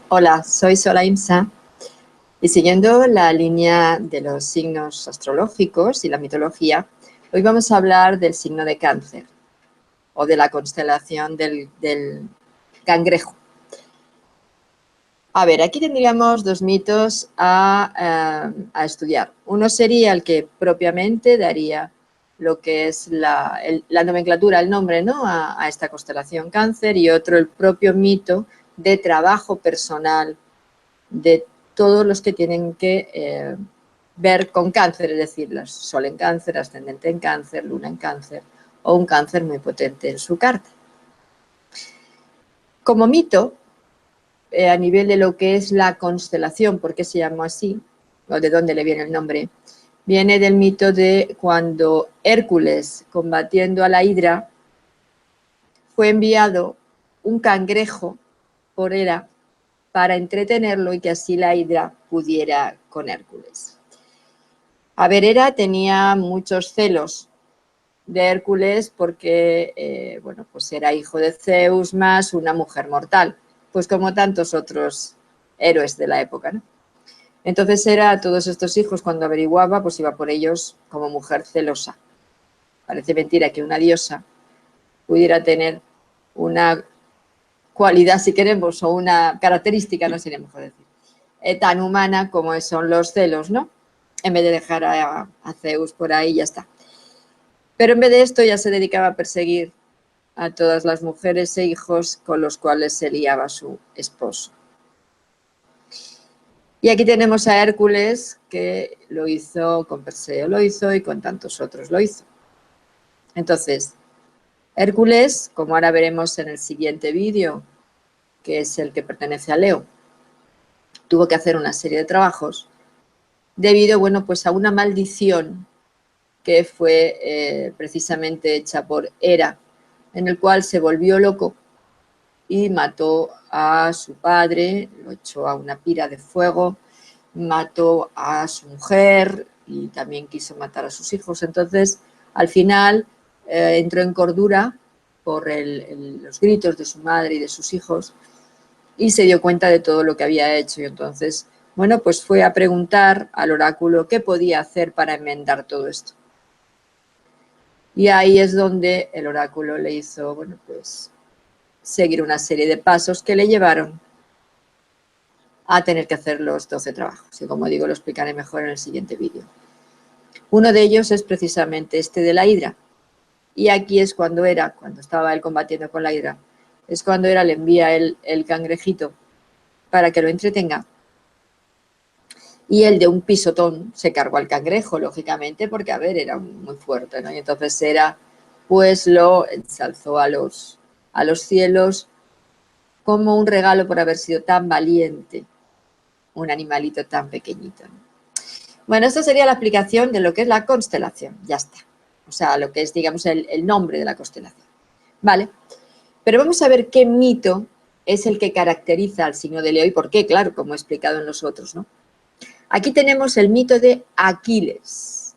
Hola, soy Solaimsa y siguiendo la línea de los signos astrológicos y la mitología, hoy vamos a hablar del signo de Cáncer o de la constelación del cangrejo. A ver, aquí tendríamos dos mitos a estudiar. Uno sería el que propiamente daría lo que es la nomenclatura, el nombre, ¿no?, a esta constelación Cáncer, y otro el propio mito de trabajo personal de todos los que tienen que ver con Cáncer, es decir, Sol en Cáncer, ascendente en Cáncer, Luna en Cáncer o un Cáncer muy potente en su carta. Como mito, a nivel de lo que es la constelación, ¿por qué se llamó así? O de dónde le viene el nombre. Viene del mito de cuando Hércules, combatiendo a la Hidra, fue enviado un cangrejo por Hera para entretenerlo y que así la Hidra pudiera con Hércules. A ver, Hera tenía muchos celos de Hércules porque, bueno, pues era hijo de Zeus más una mujer mortal, pues como tantos otros héroes de la época, ¿no? Entonces Hera a todos estos hijos, cuando averiguaba, pues iba por ellos como mujer celosa. Parece mentira que una diosa pudiera tener una cualidad, si queremos, o una característica, no sería mejor decir, tan humana como son los celos, ¿no? En vez de dejar a Zeus por ahí, ya está. Pero en vez de esto ya se dedicaba a perseguir a todas las mujeres e hijos con los cuales se liaba su esposo. Y aquí tenemos a Hércules, que lo hizo con Perseo, lo hizo y con tantos otros lo hizo. Entonces, Hércules, como ahora veremos en el siguiente vídeo, que es el que pertenece a Leo, tuvo que hacer una serie de trabajos debido, bueno, pues a una maldición que fue precisamente hecha por Hera, en el cual se volvió loco y mató a su padre, lo echó a una pira de fuego, mató a su mujer y también quiso matar a sus hijos. Entonces, al final, entró en cordura por los gritos de su madre y de sus hijos y se dio cuenta de todo lo que había hecho. Y entonces, bueno, pues fue a preguntar al oráculo qué podía hacer para enmendar todo esto. Y ahí es donde el oráculo le hizo, bueno, pues seguir una serie de pasos que le llevaron a tener que hacer los 12 trabajos. Y como digo, lo explicaré mejor en el siguiente vídeo. Uno de ellos es precisamente este de la Hidra. Y aquí es cuando estaba él combatiendo con la Hidra, es cuando Hera le envía el cangrejito para que lo entretenga. Y él de un pisotón se cargó al cangrejo, lógicamente, porque, a ver, era muy fuerte, ¿no? Y entonces Hera, pues lo ensalzó a los cielos como un regalo por haber sido tan valiente, un animalito tan pequeñito, ¿no? Bueno, esto sería la explicación de lo que es la constelación, ya está. O sea, lo que es, digamos, el nombre de la constelación. ¿Vale? Pero vamos a ver qué mito es el que caracteriza al signo de Leo y por qué, claro, como he explicado en los otros, ¿no? Aquí tenemos el mito de Aquiles.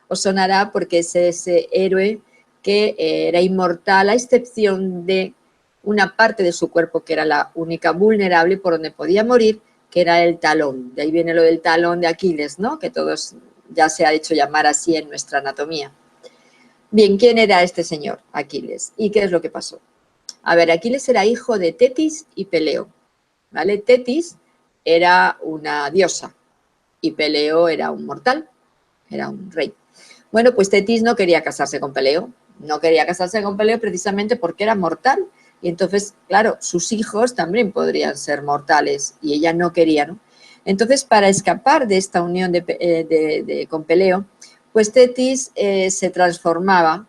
Os sonará porque es ese héroe que era inmortal, a excepción de una parte de su cuerpo que era la única vulnerable por donde podía morir, que era el talón. De ahí viene lo del talón de Aquiles, ¿no? Que todos ya se ha hecho llamar así en nuestra anatomía. Bien, ¿quién era este señor, Aquiles? ¿Y qué es lo que pasó? A ver, Aquiles era hijo de Tetis y Peleo, ¿vale? Tetis era una diosa y Peleo era un mortal, era un rey. Bueno, pues Tetis no quería casarse con Peleo, no quería casarse con Peleo precisamente porque era mortal. Y entonces, claro, sus hijos también podrían ser mortales y ella no quería, ¿no? Entonces, para escapar de esta unión con Peleo, pues Tetis se transformaba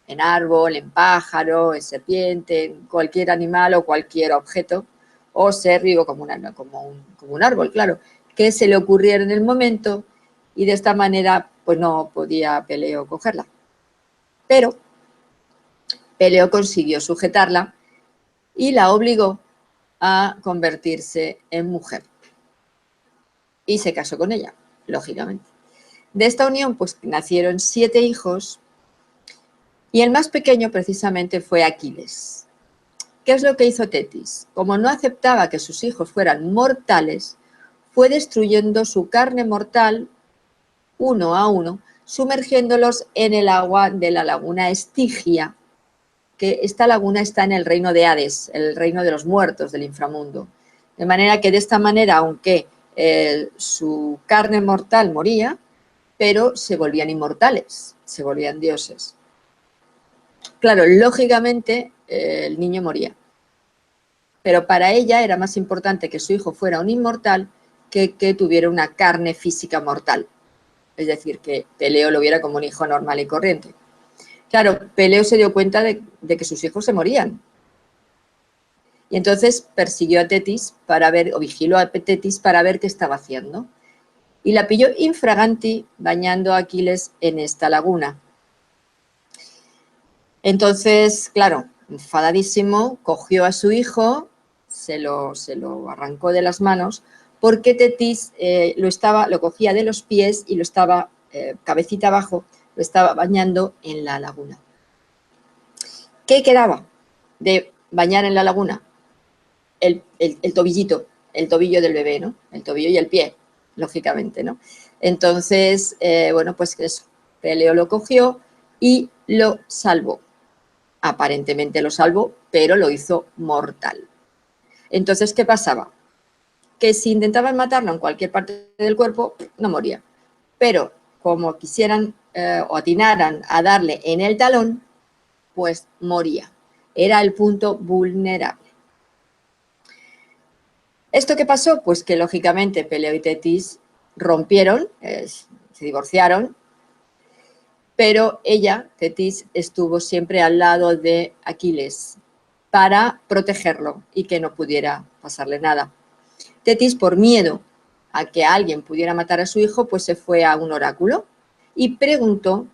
en árbol, en pájaro, en serpiente, en cualquier animal o cualquier objeto, o ser, digo, como un árbol, claro, que se le ocurriera en el momento y de esta manera pues no podía Peleo cogerla. Pero Peleo consiguió sujetarla y la obligó a convertirse en mujer. Y se casó con ella, lógicamente. De esta unión pues nacieron 7 hijos y el más pequeño precisamente fue Aquiles. ¿Qué es lo que hizo Tetis? Como no aceptaba que sus hijos fueran mortales, fue destruyendo su carne mortal uno a uno, sumergiéndolos en el agua de la laguna Estigia, que esta laguna está en el reino de Hades, el reino de los muertos del inframundo. De manera que de esta manera, aunque su carne mortal moría, pero se volvían inmortales, se volvían dioses. Claro, lógicamente el niño moría, pero para ella era más importante que su hijo fuera un inmortal que tuviera una carne física mortal. Es decir, que Peleo lo viera como un hijo normal y corriente. Claro, Peleo se dio cuenta de que sus hijos se morían. Y entonces persiguió a Tetis para ver, o vigiló a Tetis para ver qué estaba haciendo. Y la pilló infraganti bañando a Aquiles en esta laguna. Entonces, claro, enfadadísimo, cogió a su hijo, se lo arrancó de las manos, porque Tetis lo cogía de los pies y lo estaba, cabecita abajo, lo estaba bañando en la laguna. ¿Qué quedaba de bañar en la laguna? El tobillito, el tobillo del bebé, ¿no? El tobillo y el pie, lógicamente, ¿no? Entonces, bueno, pues eso, Peleo lo cogió y lo salvó. Aparentemente lo salvó, pero lo hizo mortal. Entonces, ¿qué pasaba? Que si intentaban matarlo en cualquier parte del cuerpo, no moría. Pero como quisieran o atinaran a darle en el talón, pues moría. Era el punto vulnerable. ¿Esto qué pasó? Pues que lógicamente Peleo y Tetis rompieron, se divorciaron, pero ella, Tetis, estuvo siempre al lado de Aquiles para protegerlo y que no pudiera pasarle nada. Tetis, por miedo a que alguien pudiera matar a su hijo, pues se fue a un oráculo y preguntó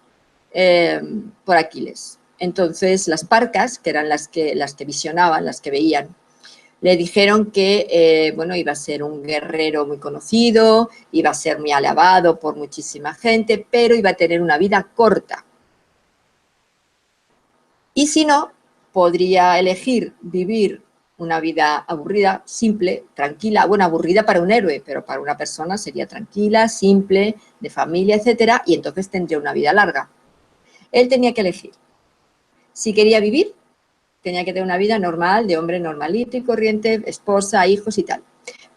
por Aquiles. Entonces las parcas, que eran las que visionaban, las que veían, le dijeron que bueno, iba a ser un guerrero muy conocido, iba a ser muy alabado por muchísima gente, pero iba a tener una vida corta. Y si no, podría elegir vivir una vida aburrida, simple, tranquila, bueno, aburrida para un héroe, pero para una persona sería tranquila, simple, de familia, etcétera, y entonces tendría una vida larga. Él tenía que elegir. Si quería vivir, tenía que tener una vida normal, de hombre normalito y corriente, esposa, hijos y tal.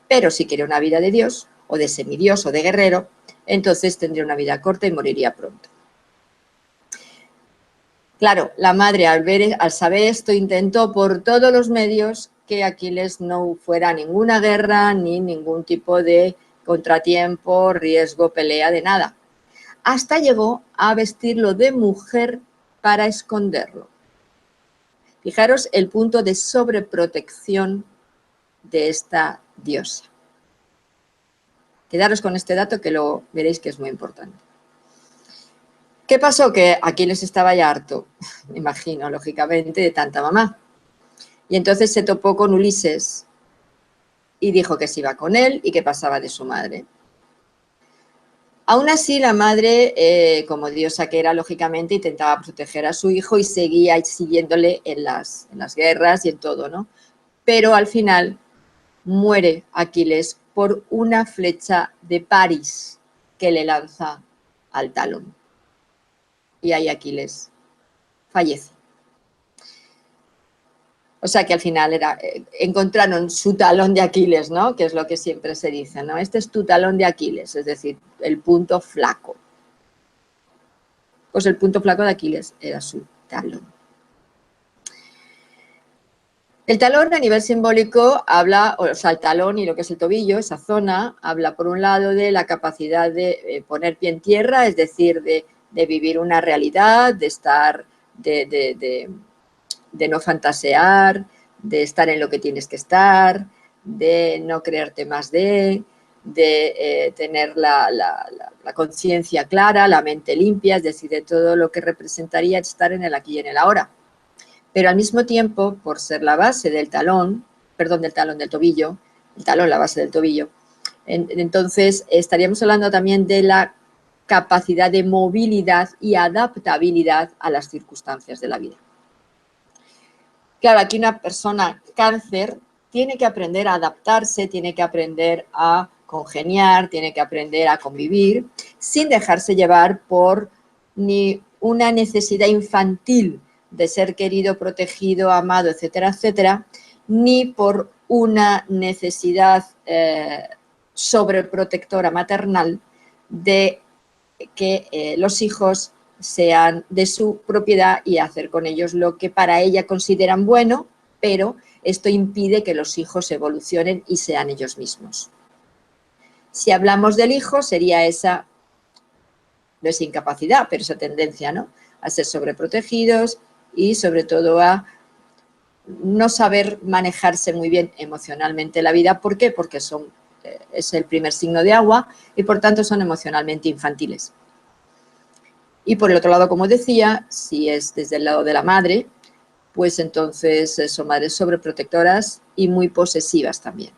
Pero si quería una vida de Dios, o de semidios, o de guerrero, entonces tendría una vida corta y moriría pronto. Claro, la madre al saber esto intentó por todos los medios que Aquiles no fuera a ninguna guerra ni ningún tipo de contratiempo, riesgo, pelea, de nada. Hasta llegó a vestirlo de mujer para esconderlo. Fijaros el punto de sobreprotección de esta diosa. Quedaros con este dato que lo veréis que es muy importante. ¿Qué pasó? Que Aquiles estaba ya harto, me imagino, lógicamente, de tanta mamá. Y entonces se topó con Ulises y dijo que se iba con él y que pasaba de su madre. Aún así, la madre, como diosa que era, lógicamente, intentaba proteger a su hijo y seguía siguiéndole en las guerras y en todo, ¿no? Pero al final muere Aquiles por una flecha de Paris que le lanza al talón. Y ahí Aquiles fallece. O sea que al final encontraron su talón de Aquiles, ¿no? Que es lo que siempre se dice, ¿no? Este es tu talón de Aquiles, es decir, el punto flaco. Pues el punto flaco de Aquiles era su talón. El talón a nivel simbólico habla, o sea, el talón y lo que es el tobillo, esa zona, habla por un lado de la capacidad de poner pie en tierra, es decir, de vivir una realidad, de estar, de no fantasear, de estar en lo que tienes que estar, de no creerte más de tener la conciencia clara, la mente limpia, es decir, de todo lo que representaría estar en el aquí y en el ahora. Pero al mismo tiempo, por ser la base del talón, del tobillo, el talón, la base del tobillo, entonces estaríamos hablando también de la capacidad de movilidad y adaptabilidad a las circunstancias de la vida. Claro, aquí una persona cáncer tiene que aprender a adaptarse, tiene que aprender a congeniar, tiene que aprender a convivir, sin dejarse llevar por ni una necesidad infantil de ser querido, protegido, amado, etcétera, etcétera, ni por una necesidad sobreprotectora maternal de que los hijos sean de su propiedad y hacer con ellos lo que para ella consideran bueno, pero esto impide que los hijos evolucionen y sean ellos mismos. Si hablamos del hijo, sería esa, no es incapacidad, pero esa tendencia, ¿no?, a ser sobreprotegidos y sobre todo a no saber manejarse muy bien emocionalmente la vida. ¿Por qué? Porque es el primer signo de agua y por tanto son emocionalmente infantiles. Y por el otro lado, como decía, si es desde el lado de la madre, pues entonces son madres sobreprotectoras y muy posesivas también.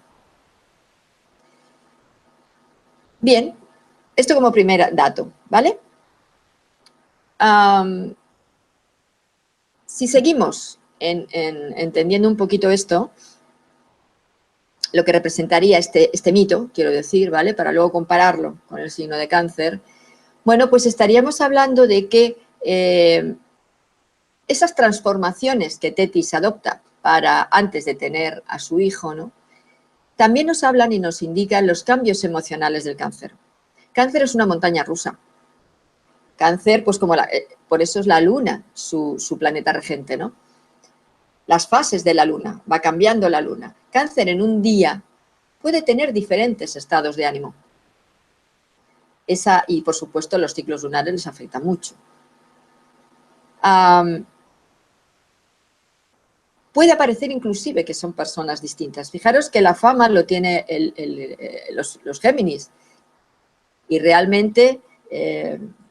Bien, esto como primer dato, ¿vale? Si seguimos entendiendo un poquito esto, lo que representaría este mito, quiero decir, ¿vale?, para luego compararlo con el signo de cáncer, bueno, pues estaríamos hablando de que esas transformaciones que Tetis adopta antes de tener a su hijo, ¿no?, también nos hablan y nos indican los cambios emocionales del cáncer. Cáncer es una montaña rusa. Cáncer, pues por eso es la luna, su planeta regente, ¿no? Las fases de la luna, va cambiando la luna. Cáncer en un día puede tener diferentes estados de ánimo. Y por supuesto los ciclos lunares les afectan mucho. Puede parecer inclusive que son personas distintas. Fijaros que la fama lo tiene los Géminis. Y realmente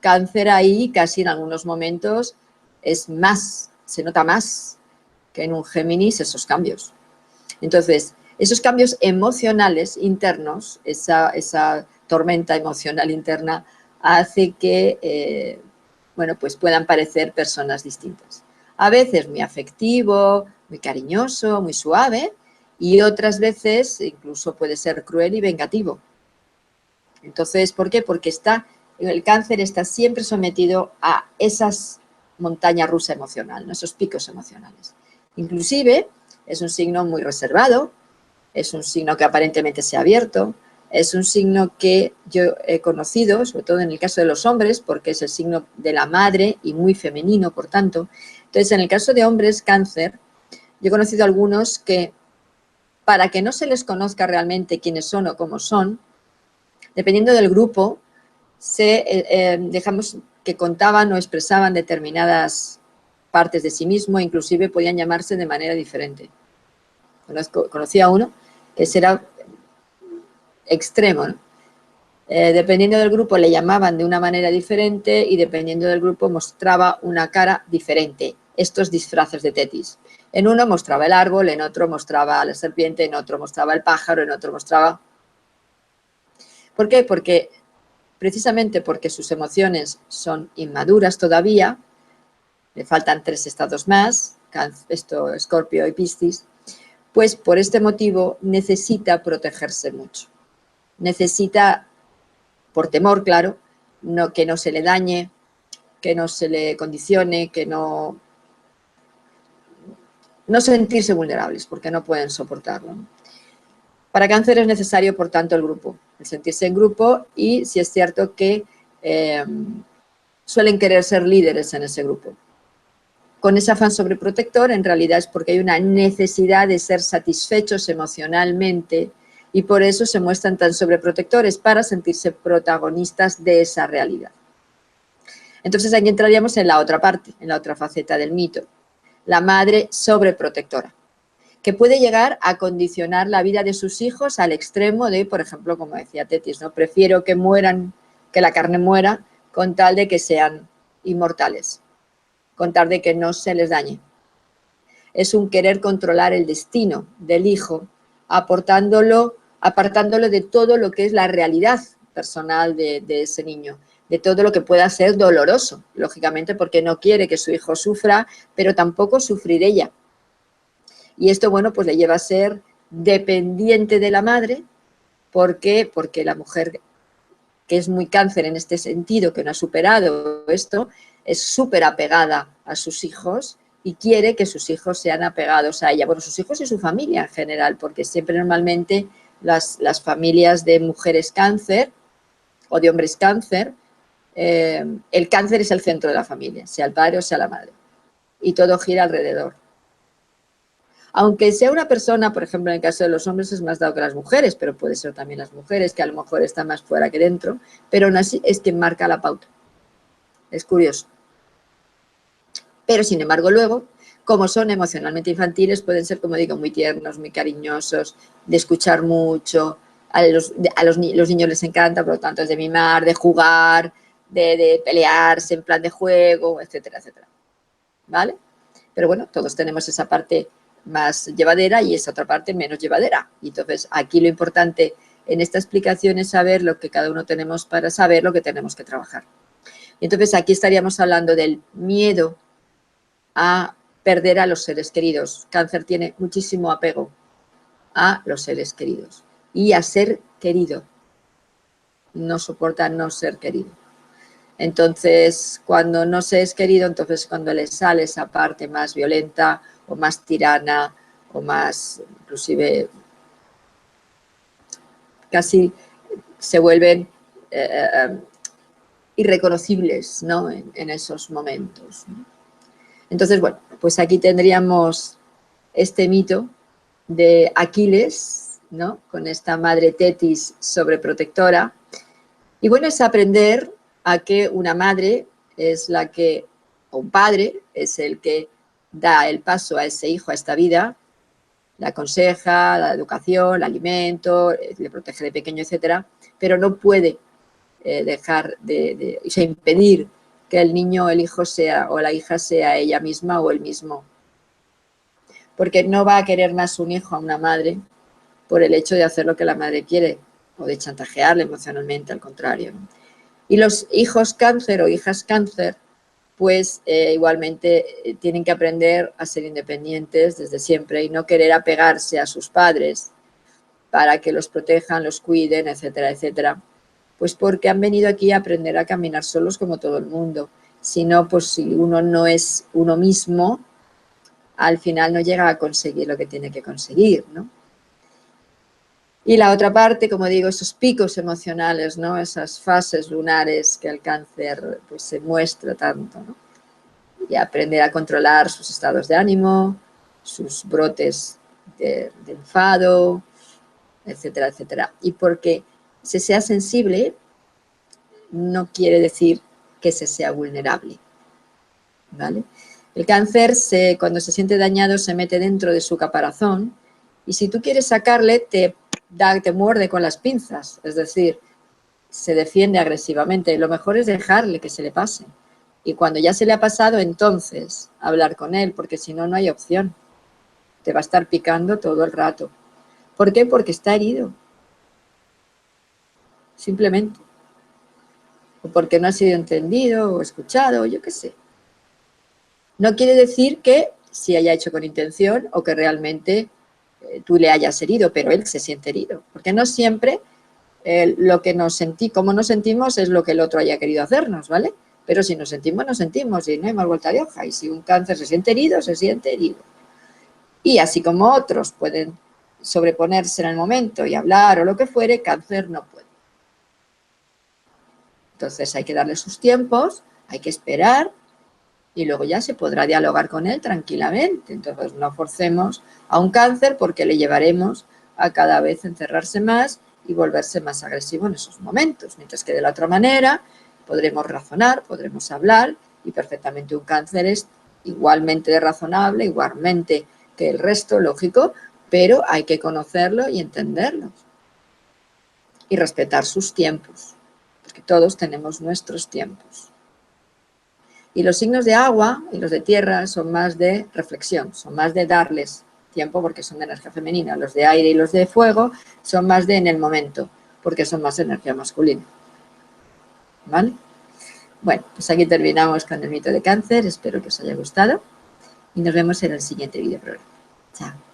Cáncer ahí casi en algunos momentos es más, se nota más que en un Géminis esos cambios. Entonces, esos cambios emocionales internos, esa tormenta emocional interna, hace que bueno, pues puedan parecer personas distintas. A veces muy afectivo, muy cariñoso, muy suave, y otras veces incluso puede ser cruel y vengativo. Entonces, ¿por qué? Porque el cáncer está siempre sometido a esas montañas rusas emocionales, ¿no?, esos picos emocionales. Inclusive es un signo muy reservado, es un signo que aparentemente se ha abierto, es un signo que yo he conocido, sobre todo en el caso de los hombres, porque es el signo de la madre y muy femenino, por tanto. Entonces, en el caso de hombres, cáncer, yo he conocido algunos que, para que no se les conozca realmente quiénes son o cómo son, dependiendo del grupo, dejamos que contaban o expresaban determinadas partes de sí mismo, inclusive podían llamarse de manera diferente. Conocí a uno que era extremo, ¿no? Dependiendo del grupo le llamaban de una manera diferente y dependiendo del grupo mostraba una cara diferente. Estos disfraces de Tetis. En uno mostraba el árbol, en otro mostraba la serpiente, en otro mostraba el pájaro, en otro mostraba... ¿Por qué? Porque precisamente porque sus emociones son inmaduras todavía, le faltan 3 estados más, Escorpio y Piscis, pues por este motivo necesita protegerse mucho. Necesita, por temor, claro, que no se le dañe, que no se le condicione, que no sentirse vulnerables, porque no pueden soportarlo, ¿no? Para Cáncer es necesario, por tanto, el grupo, el sentirse en grupo, y sí es cierto que suelen querer ser líderes en ese grupo. Con ese afán sobreprotector, en realidad es porque hay una necesidad de ser satisfechos emocionalmente y por eso se muestran tan sobreprotectores, para sentirse protagonistas de esa realidad. Entonces aquí entraríamos en la otra parte, en la otra faceta del mito, la madre sobreprotectora, que puede llegar a condicionar la vida de sus hijos al extremo de, por ejemplo, como decía Tetis, ¿no?, prefiero que mueran, que la carne muera, con tal de que sean inmortales, con tal de que no se les dañe. Es un querer controlar el destino del hijo, apartándolo de todo lo que es la realidad personal de ese niño, de todo lo que pueda ser doloroso, lógicamente, porque no quiere que su hijo sufra, pero tampoco sufrir ella. Y esto, bueno, pues le lleva a ser dependiente de la madre. ¿Por qué? Porque la mujer que es muy cáncer en este sentido, que no ha superado esto, es súper apegada a sus hijos y quiere que sus hijos sean apegados a ella. Bueno, sus hijos y su familia en general, porque siempre normalmente las familias de mujeres cáncer o de hombres cáncer, el cáncer es el centro de la familia, sea el padre o sea la madre, y todo gira alrededor. Aunque sea una persona, por ejemplo, en el caso de los hombres es más dado que las mujeres, pero puede ser también las mujeres, que a lo mejor están más fuera que dentro, pero aún así es quien marca la pauta. Es curioso. Pero, sin embargo, luego, como son emocionalmente infantiles, pueden ser, como digo, muy tiernos, muy cariñosos, de escuchar mucho, los niños les encanta, por lo tanto, es de mimar, de jugar, de pelearse en plan de juego, etcétera, etcétera. ¿Vale? Pero bueno, todos tenemos esa parte más llevadera y esa otra parte menos llevadera. Y entonces aquí lo importante en esta explicación es saber lo que cada uno tenemos para saber lo que tenemos que trabajar. Y entonces aquí estaríamos hablando del miedo a perder a los seres queridos. Cáncer tiene muchísimo apego a los seres queridos y a ser querido. No soporta no ser querido. Entonces, cuando no se es querido, entonces cuando le sale esa parte más violenta o más tirana o más, inclusive, casi se vuelven irreconocibles, ¿no? en esos momentos, ¿no? Entonces, bueno, pues aquí tendríamos este mito de Aquiles, ¿no? Con esta madre Tetis sobreprotectora. Y bueno, es aprender a que una madre es la que, o un padre, es el que da el paso a ese hijo, a esta vida, le aconseja, la educación, el alimento, le protege de pequeño, etcétera, pero no puede dejar o sea, impedir que el niño o el hijo sea, o la hija sea ella misma o él mismo. Porque no va a querer más un hijo a una madre por el hecho de hacer lo que la madre quiere o de chantajearle emocionalmente, al contrario, ¿no? Y los hijos cáncer o hijas cáncer, pues igualmente tienen que aprender a ser independientes desde siempre y no querer apegarse a sus padres para que los protejan, los cuiden, etcétera, etcétera. Pues porque han venido aquí a aprender a caminar solos como todo el mundo. Si no, pues si uno no es uno mismo, al final no llega a conseguir lo que tiene que conseguir, ¿no? Y la otra parte, como digo, esos picos emocionales, ¿no? Esas fases lunares que el cáncer pues, se muestra tanto, ¿no? Y aprender a controlar sus estados de ánimo, sus brotes de enfado, etcétera, etcétera. Y porque se sea sensible no quiere decir que se sea vulnerable, ¿vale? El cáncer, cuando se siente dañado, se mete dentro de su caparazón y si tú quieres sacarle, te muerde con las pinzas, es decir, se defiende agresivamente. Lo mejor es dejarle que se le pase. Y cuando ya se le ha pasado, entonces hablar con él, porque si no, no hay opción. Te va a estar picando todo el rato. ¿Por qué? Porque está herido. Simplemente. O porque no ha sido entendido o escuchado, o yo qué sé. No quiere decir que se haya hecho con intención o que realmente tú le hayas herido, pero él se siente herido. Porque no siempre lo que como nos sentimos es lo que el otro haya querido hacernos, ¿vale? Pero si nos sentimos, nos sentimos y no hay más vuelta de hoja. Y si un cáncer se siente herido, se siente herido. Y así como otros pueden sobreponerse en el momento y hablar o lo que fuere, cáncer no puede. Entonces hay que darle sus tiempos, hay que esperar y luego ya se podrá dialogar con él tranquilamente. Entonces no forcemos a un cáncer porque le llevaremos a cada vez encerrarse más y volverse más agresivo en esos momentos. Mientras que de la otra manera podremos razonar, podremos hablar y perfectamente un cáncer es igualmente razonable, igualmente que el resto, lógico, pero hay que conocerlo y entenderlo y respetar sus tiempos, porque todos tenemos nuestros tiempos. Y los signos de agua y los de tierra son más de reflexión, son más de darles tiempo porque son de energía femenina. Los de aire y los de fuego son más de en el momento, porque son más de energía masculina. ¿Vale? Bueno, pues aquí terminamos con el mito de cáncer. Espero que os haya gustado y nos vemos en el siguiente vídeo programa. Chao.